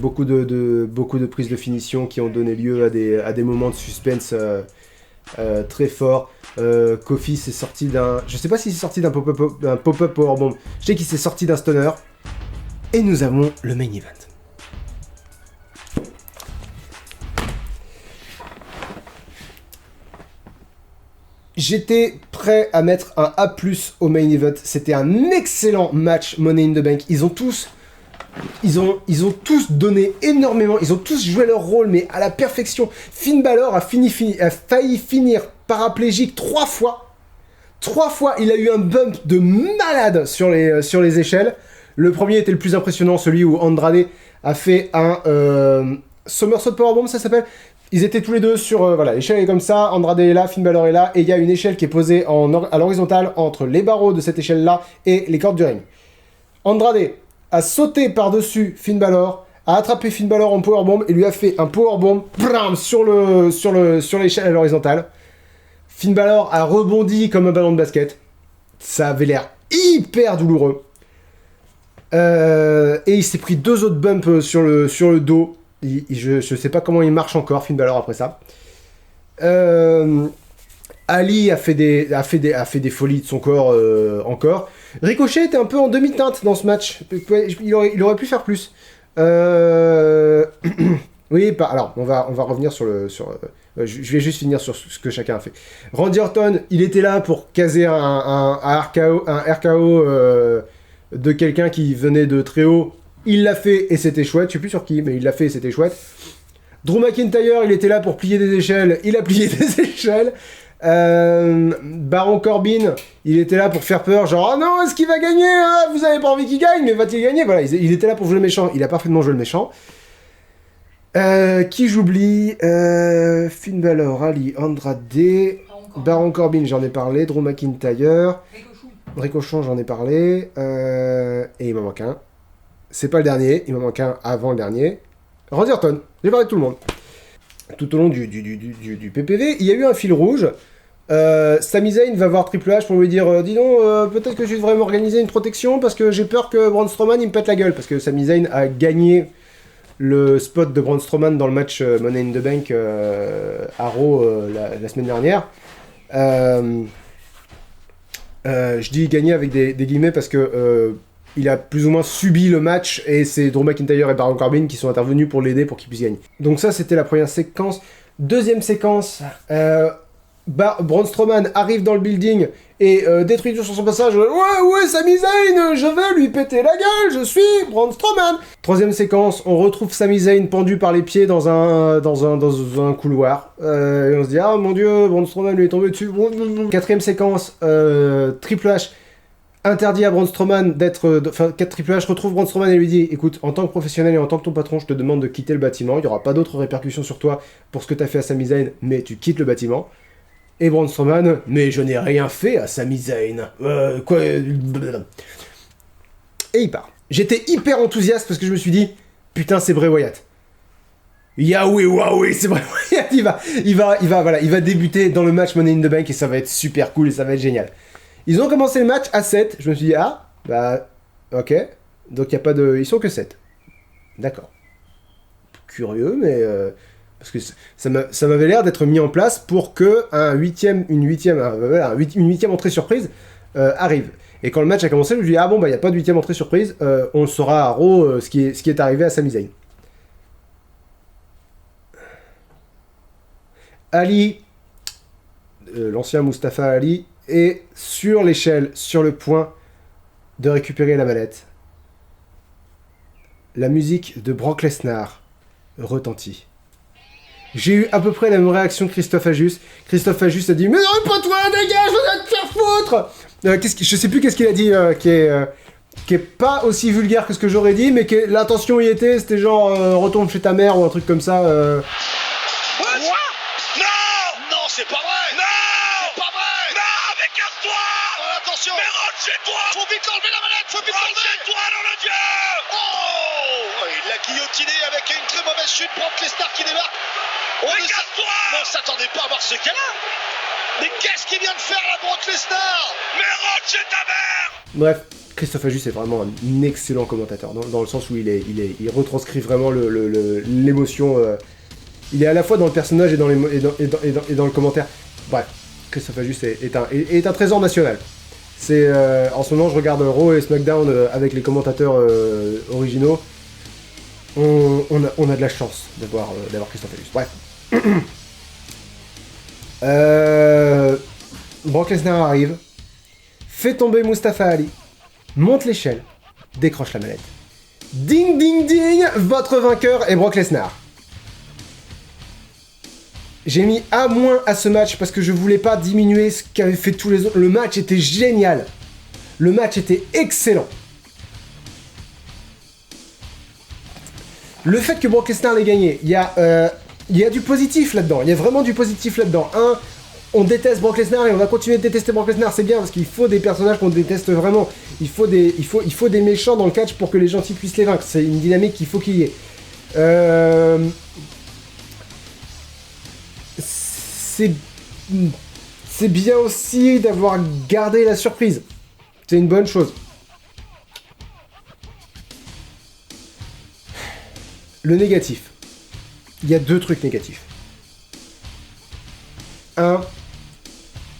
prises de finition qui ont donné lieu à des moments de suspense très forts. Kofi s'est sorti je sais pas s'il s'est sorti d'un pop-up powerbomb. Je sais qu'il s'est sorti d'un stunner. Et nous avons le main event. J'étais prêt à mettre un A+, au main event. C'était un excellent match Money in the Bank. Ils ont tous donné énormément. Ils ont tous joué leur rôle, mais à la perfection. Finn Balor a failli finir paraplégique 3 fois. 3 fois, il a eu un bump de malade sur les échelles. Le premier était le plus impressionnant, celui où Andrade a fait un Somersault Powerbomb, ça s'appelle. Ils étaient tous les deux sur... voilà, l'échelle est comme ça, Andrade est là, Finn Balor est là, et il y a une échelle qui est posée à l'horizontale entre les barreaux de cette échelle-là et les cordes du ring. Andrade a sauté par-dessus Finn Balor, a attrapé Finn Balor en powerbomb et lui a fait un powerbomb sur l'échelle à l'horizontale. Finn Balor a rebondi comme un ballon de basket. Ça avait l'air hyper douloureux. Et il s'est pris 2 autres bumps sur le dos. Je sais pas comment il marche encore, Finn Balor, après ça. Ali a fait des folies de son corps encore. Ricochet était un peu en demi-teinte dans ce match. Il aurait pu faire plus. Oui, alors on va revenir sur je vais juste finir sur ce que chacun a fait. Randy Orton, il était là pour caser un RKO de quelqu'un qui venait de très haut. Il l'a fait et c'était chouette. Je sais plus sur qui, mais il l'a fait et c'était chouette. Drew McIntyre, il était là pour plier des échelles. Il a plié des échelles. Baron Corbin, il était là pour faire peur. Genre, oh non, est-ce qu'il va gagner? Vous avez pas envie qu'il gagne, mais va-t-il gagner? Voilà, il était là pour jouer le méchant. Il a parfaitement joué le méchant. Qui j'oublie? Finn Balor, Ali, Andrade, Baron Corbin, j'en ai parlé. Drew McIntyre, Ricochet, j'en ai parlé. Et il m'en manque un. C'est pas le dernier, il m'en manque un avant le dernier. Randy Orton, j'ai parlé de tout le monde. Tout au long du PPV, il y a eu un fil rouge. Sami Zayn va voir Triple H pour lui dire dis donc, peut-être que je devrais m'organiser une protection parce que j'ai peur que Braun Strowman il me pète la gueule. Parce que Sami Zayn a gagné le spot de Braun Strowman dans le match Money in the Bank à Raw la semaine dernière. Je dis gagner avec des guillemets parce que il a plus ou moins subi le match et c'est Drew McIntyre et Baron Corbin qui sont intervenus pour l'aider pour qu'il puisse gagner. Donc ça c'était la première séquence. Deuxième séquence, Braun Strowman arrive dans le building et détruit tout sur son passage. Ouais, Sami Zayn, je vais lui péter la gueule, je suis Braun Strowman. Troisième séquence, on retrouve Sami Zayn pendu par les pieds dans un couloir. Et on se dit ah mon dieu, Braun Strowman lui est tombé dessus. Quatrième séquence, Triple H interdit à Braun Strowman d'être... Enfin, Triple H retrouve Braun Strowman et lui dit écoute, en tant que professionnel et en tant que ton patron, je te demande de quitter le bâtiment. Il n'y aura pas d'autres répercussions sur toi pour ce que tu as fait à Sami Zayn, mais tu quittes le bâtiment. Et Braun Strowman, mais je n'ai rien fait à Sami Zayn. Quoi Et il part. J'étais hyper enthousiaste parce que je me suis dit putain, c'est Bray Wyatt. Yahweh, c'est Bray Wyatt. Il va débuter dans le match Money in the Bank et ça va être super cool et ça va être génial. Ils ont commencé le match à 7. Je me suis dit, ok. Donc, il n'y a pas de... Ils sont que 7. D'accord. Curieux, mais... parce que ça m'avait l'air d'être mis en place pour que une huitième entrée surprise arrive. Et quand le match a commencé, je me suis dit, il n'y a pas de 8ème entrée surprise. On le saura à Raw ce qui est arrivé à Sami Zayn. Ali, l'ancien Mustafa Ali, est sur l'échelle, sur le point de récupérer la mallette. La musique de Brock Lesnar retentit. J'ai eu à peu près la même réaction que Christophe Ajus. Christophe Ajus a dit « Mais non, pas toi, dégage, on va te faire foutre !» Je sais plus qu'est-ce qu'il a dit, qui est pas aussi vulgaire que ce que j'aurais dit, mais que l'intention y était, c'était genre retourne chez ta mère ou un truc comme ça. Quoi ? Non, c'est pas vrai. Non, c'est pas vrai. Non, mais casse-toi. Attention. Mais rentre chez toi. Faut vite enlever la manette. Faut vite enlever. Chez toi, dans le dieu. Oh, il l'a guillotiné avec une très mauvaise chute. Brock Lesnar qui débarque. Mais casse-toi. On s'attendait pas à voir ce cas-là. Mais qu'est-ce qu'il vient de faire là, Brock Lesnar? Mais rentre chez ta mère. Bref. Christophe Ajus est vraiment un excellent commentateur, dans le sens où il retranscrit vraiment l'émotion. Il est à la fois dans le personnage et dans le commentaire. Bref, Christophe Ajus est un trésor national. En ce moment, je regarde Raw et SmackDown avec les commentateurs originaux. On a de la chance d'avoir Christophe Ajus. Bref. Brock Lesnar arrive, fait tomber Mustafa Ali, monte l'échelle, décroche la mallette. Ding ding ding, votre vainqueur est Brock Lesnar. J'ai mis A- à ce match parce que je voulais pas diminuer ce qu'avaient fait tous les autres. Le match était génial. Le match était excellent. Le fait que Brock Lesnar l'ait gagné, il y a du positif là-dedans. Il y a vraiment du positif là-dedans. On déteste Brock Lesnar et on va continuer de détester Brock Lesnar, c'est bien parce qu'il faut des personnages qu'on déteste vraiment. Il faut des méchants dans le catch pour que les gentils puissent les vaincre. C'est une dynamique qu'il faut qu'il y ait. C'est bien aussi d'avoir gardé la surprise. C'est une bonne chose. Le négatif. Il y a 2 trucs négatifs. 1.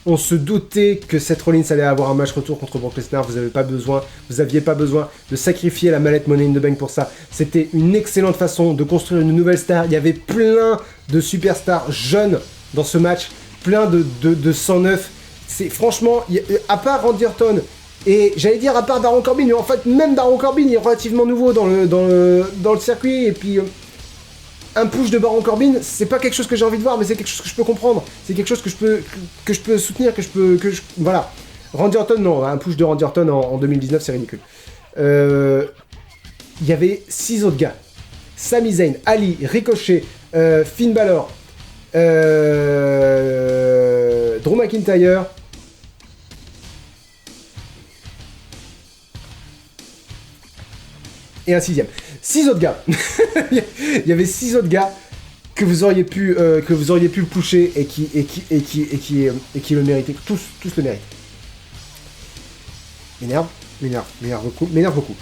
On se doutait que Seth Rollins allait avoir un match retour contre Brock Lesnar. Vous aviez pas besoin de sacrifier la mallette Money in the Bank pour ça. C'était une excellente façon de construire une nouvelle star. Il y avait plein de superstars jeunes dans ce match. Plein de 109. C'est franchement, à part Randy Orton, et j'allais dire à part Baron Corbin, mais en fait même Baron Corbin est relativement nouveau dans le circuit, et puis un push de Baron Corbin, c'est pas quelque chose que j'ai envie de voir, mais c'est quelque chose que je peux comprendre, c'est quelque chose que je peux soutenir, voilà. Randy Orton, non, un push de Randy Orton en 2019, c'est ridicule. Il y avait 6 autres gars. Sami Zayn, Ali, Ricochet, Finn Balor, Drew McIntyre, et un 6ème. 6 autres gars. Il y avait 6 autres gars que vous auriez pu pusher et qui le méritaient. Tous le méritent. M'énerve beaucoup.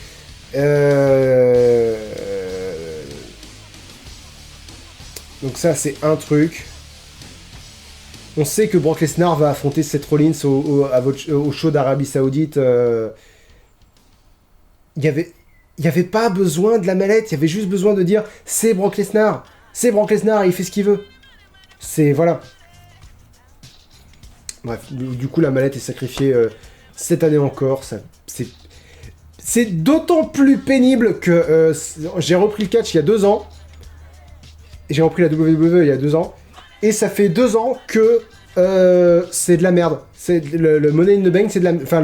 Donc ça, c'est un truc. On sait que Brock Lesnar va affronter Seth Rollins au show d'Arabie Saoudite. Il y avait pas besoin de la mallette, il y avait juste besoin de dire c'est Brock Lesnar, il fait ce qu'il veut. C'est voilà. Bref, du coup la mallette est sacrifiée cette année encore. C'est d'autant plus pénible que j'ai repris le catch il y a 2 ans. J'ai repris la WWE il y a 2 ans. Et ça fait 2 ans que c'est de la merde. C'est le Money in the Bank, c'est de la... Enfin,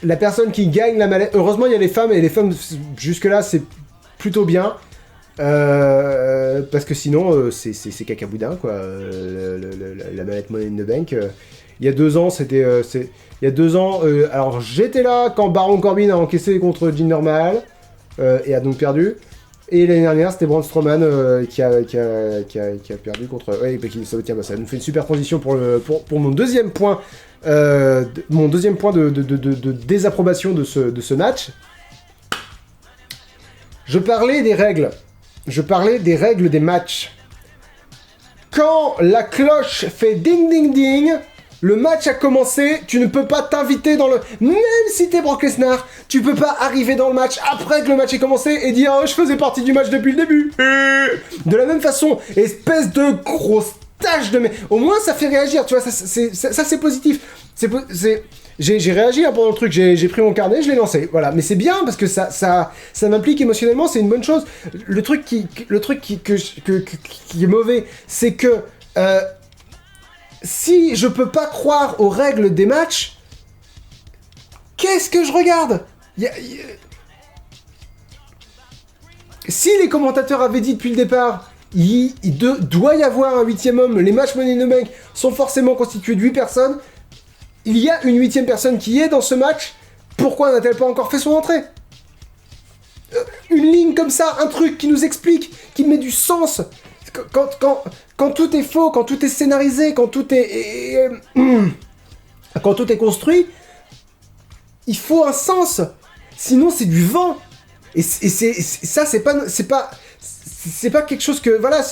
la personne qui gagne la mallette... Heureusement, il y a les femmes, et les femmes, jusque-là, c'est plutôt bien. Parce que sinon, c'est cacaboudin, quoi. La mallette Money in the Bank. Il y a 2 ans, c'était... il y a 2 ans... alors, j'étais là quand Baron Corbin a encaissé contre Jinder Mahal. Et a donc perdu. Et l'année dernière, c'était Braun Strowman qui a perdu contre... Ouais, ça nous fait une super transition pour mon deuxième point. Mon deuxième point de désapprobation de ce match. Je parlais des règles. Des matchs. Quand la cloche fait ding ding ding, le match a commencé, tu ne peux pas t'inviter dans le... Même si t'es Brock Lesnar, tu peux pas arriver dans le match après que le match ait commencé et dire « Oh, je faisais partie du match depuis le début !» De la même façon, espèce de grosse tâche de... Au moins, ça fait réagir, tu vois, ça c'est positif. J'ai réagi pendant le truc, j'ai pris mon carnet, je l'ai lancé, voilà. Mais c'est bien, parce que ça m'implique émotionnellement, c'est une bonne chose. Le truc qui est mauvais, c'est que... si je peux pas croire aux règles des matchs, qu'est-ce que je regarde ? Si les commentateurs avaient dit depuis le départ, il doit y avoir un 8e homme, les matchs Money in the Bank sont forcément constitués de 8 personnes, il y a une 8e personne qui est dans ce match, pourquoi n'a-t-elle pas encore fait son entrée ? Une ligne comme ça, un truc qui nous explique, qui met du sens. Quand tout est faux, quand tout est scénarisé, quand tout est construit, il faut un sens. Sinon, c'est du vent. Et ça, c'est pas quelque chose que... Voilà,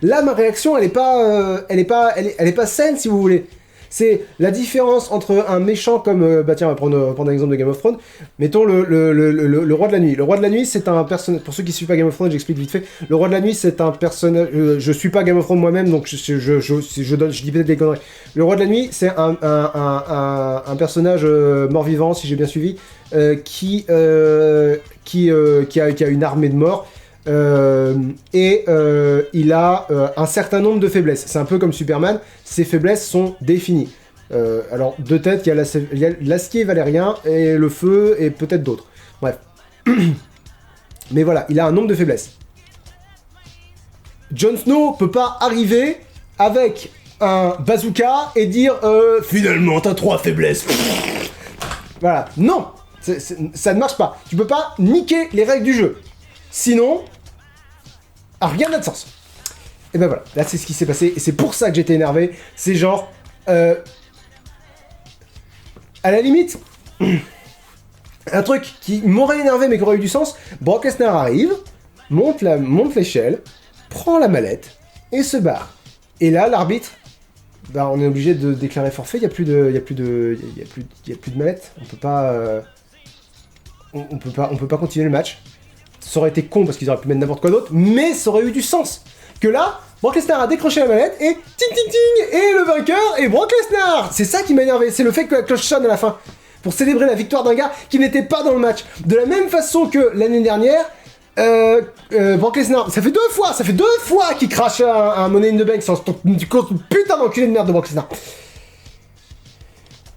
là, ma réaction, elle est pas saine, si vous voulez. C'est la différence entre un méchant comme... bah tiens, on va prendre un exemple de Game of Thrones. Mettons le Roi de la Nuit. Le Roi de la Nuit, c'est un personnage... Pour ceux qui ne suivent pas Game of Thrones, j'explique vite fait. Le Roi de la Nuit, c'est un personnage... je suis pas Game of Thrones moi-même, donc je dis peut-être des conneries. Le Roi de la Nuit, c'est un personnage mort-vivant, si j'ai bien suivi, qui a une armée de morts. Il a un certain nombre de faiblesses. C'est un peu comme Superman, ses faiblesses sont définies. Alors, de tête, il y a l'acier valérien et le feu et peut-être d'autres. Bref. Mais voilà, il a un nombre de faiblesses. Jon Snow peut pas arriver avec un bazooka et dire finalement, t'as 3 faiblesses. Voilà, non, ça ne marche pas. Tu peux pas niquer les règles du jeu. Sinon, rien n'a de sens. Et ben voilà, là c'est ce qui s'est passé, et c'est pour ça que j'étais énervé. C'est genre... à la limite, un truc qui m'aurait énervé mais qui aurait eu du sens, Brock Lesnar arrive, monte l'échelle, prend la mallette, et se barre. Et là, l'arbitre, bah, on est obligé de déclarer forfait, il n'y a plus de mallette. On peut pas continuer le match. Ça aurait été con parce qu'ils auraient pu mettre n'importe quoi d'autre, mais ça aurait eu du sens. Que là, Brock Lesnar a décroché la mallette et ting ting ting, et le vainqueur est Brock Lesnar. C'est ça qui m'a énervé, c'est le fait que la cloche sonne à la fin pour célébrer la victoire d'un gars qui n'était pas dans le match. De la même façon que l'année dernière, Brock Lesnar, ça fait deux fois qu'il crache un Money in the Bank sans putain d'enculé de merde de Brock Lesnar.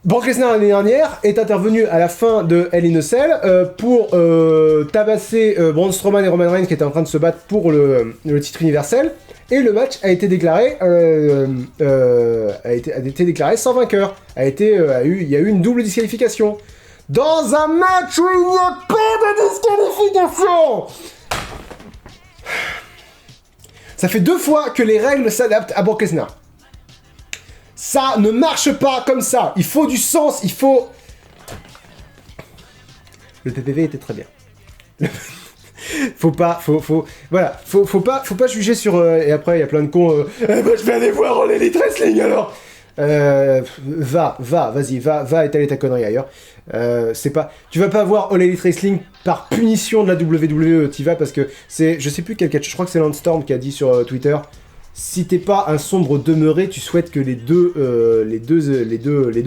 Brock Lesnar l'année dernière est intervenu à la fin de Hell in a Cell pour tabasser Braun Strowman et Roman Reigns qui étaient en train de se battre pour le titre universel, et le match a été déclaré sans vainqueur. Il y a eu une double disqualification. Dans un match où il n'y a pas de disqualification. Ça fait 2 fois que les règles s'adaptent à Brock Lesnar. Ça ne marche pas comme ça. Il faut du sens, il faut... Le PPV était très bien. Faut pas juger sur... et après, il y a plein de cons... je vais aller voir All Elite Wrestling, alors. Vas-y, étaler ta connerie ailleurs. Tu vas pas voir All Elite Wrestling par punition de la WWE, t'y vas parce que c'est... Je sais plus quel catch, je crois que c'est Lance Storm qui a dit sur Twitter... Si t'es pas un sombre demeuré, tu souhaites que les deux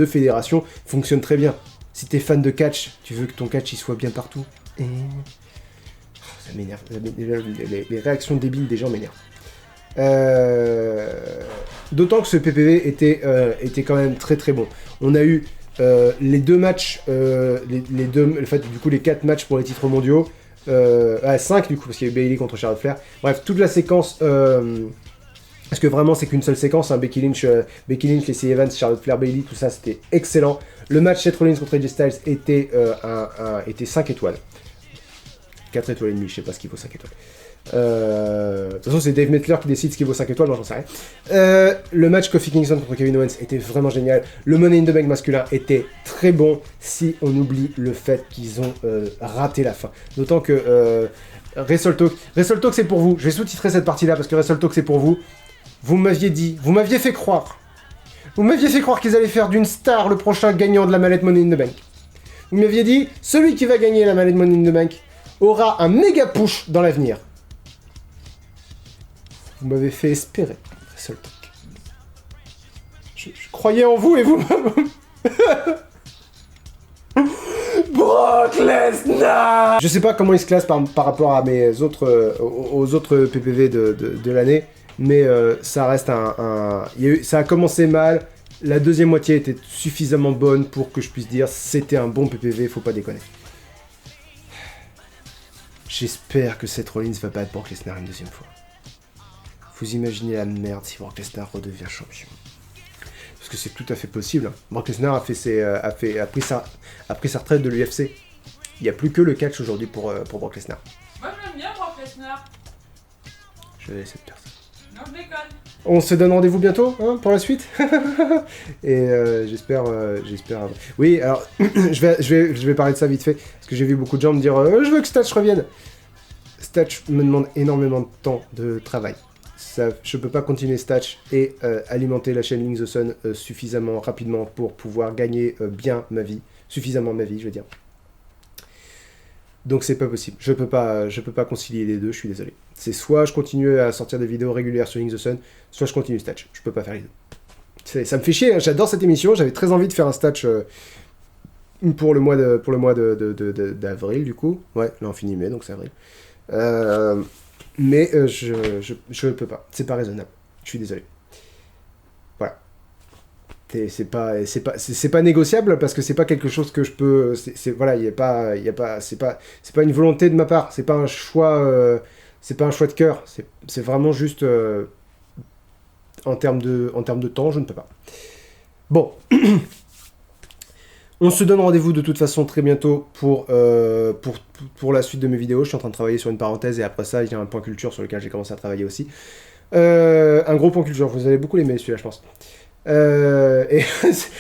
fédérations fonctionnent très bien. Si t'es fan de catch, tu veux que ton catch il soit bien partout. Et... ça m'énerve. Les réactions débiles des gens m'énervent. D'autant que ce PPV était quand même très très bon. On a eu les 2 matchs, les 4 matchs pour les titres mondiaux. 5 du coup, parce qu'il y a eu Bayley contre Charlotte Flair. Bref, toute la séquence... parce que vraiment, c'est qu'une seule séquence, hein. Becky Lynch, Lacey Evans, Charlotte Flair, Bayley, tout ça, c'était excellent. Le match Seth Rollins contre AJ Styles était 5 étoiles. 4 étoiles et demie, je sais pas ce qu'il vaut 5 étoiles. De toute façon, c'est Dave Mettler qui décide ce qui vaut 5 étoiles, moi j'en sais rien. Le match Kofi Kingston contre Kevin Owens était vraiment génial. Le Money in the Bank masculin était très bon, si on oublie le fait qu'ils ont raté la fin. D'autant que Wrestle Talk c'est pour vous. Je vais sous-titrer cette partie-là parce que Wrestle Talk c'est pour vous. Vous m'aviez fait croire qu'ils allaient faire d'une star le prochain gagnant de la mallette Money in the Bank. Vous m'aviez dit, celui qui va gagner la mallette Money in the Bank aura un méga push dans l'avenir. Vous m'avez fait espérer, Wrestle Talk. Je croyais en vous et vous... Brock Lesnar. Je sais pas comment il se classe par rapport à aux autres PPV de l'année. Mais ça reste ça a commencé mal, la deuxième moitié était suffisamment bonne pour que je puisse dire c'était un bon PPV, faut pas déconner. J'espère que Seth Rollins va battre Brock Lesnar une deuxième fois. Vous imaginez la merde si Brock Lesnar redevient champion. Parce que c'est tout à fait possible. Hein. Brock Lesnar a pris sa retraite de l'UFC. Il n'y a plus que le catch aujourd'hui pour Brock Lesnar. Moi j'aime bien Brock Lesnar. Je vais laisser cette personne. Non, je déconne. On se donne rendez-vous bientôt, hein, pour la suite. Et j'espère... Oui, alors, je vais parler de ça vite fait, parce que j'ai vu beaucoup de gens me dire je veux que Statch revienne. Statch me demande énormément de temps de travail. je peux pas continuer Statch et alimenter la chaîne Link the Sun suffisamment rapidement pour pouvoir gagner bien ma vie, suffisamment ma vie, je veux dire. Donc c'est pas possible, je peux pas concilier les deux, je suis désolé. C'est soit je continue à sortir des vidéos régulières sur Link the Sun, soit je continue Statch, je peux pas faire les deux. Ça me fait chier, hein. J'adore cette émission, j'avais très envie de faire un Statch pour le mois d'avril du coup. Ouais, là on finit mai, donc c'est avril. Mais je peux pas, c'est pas raisonnable, je suis désolé. Voilà. C'est pas négociable parce que c'est pas quelque chose que je peux, voilà, c'est pas une volonté de ma part, c'est pas un choix de cœur, c'est vraiment juste en termes de temps, je ne peux pas. Bon. On se donne rendez-vous de toute façon très bientôt pour la suite de mes vidéos. Je suis en train de travailler sur une parenthèse et après ça, il y a un point culture sur lequel j'ai commencé à travailler aussi. Un gros point culture, vous allez beaucoup l'aimer celui-là, je pense. Et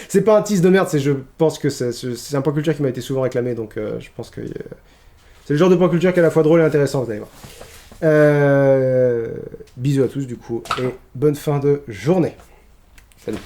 c'est pas un tease de merde, je pense que c'est un point culture qui m'a été souvent réclamé, donc je pense que c'est le genre de point culture qui est à la fois drôle et intéressant, vous allez voir. Bisous à tous du coup, et bonne fin de journée.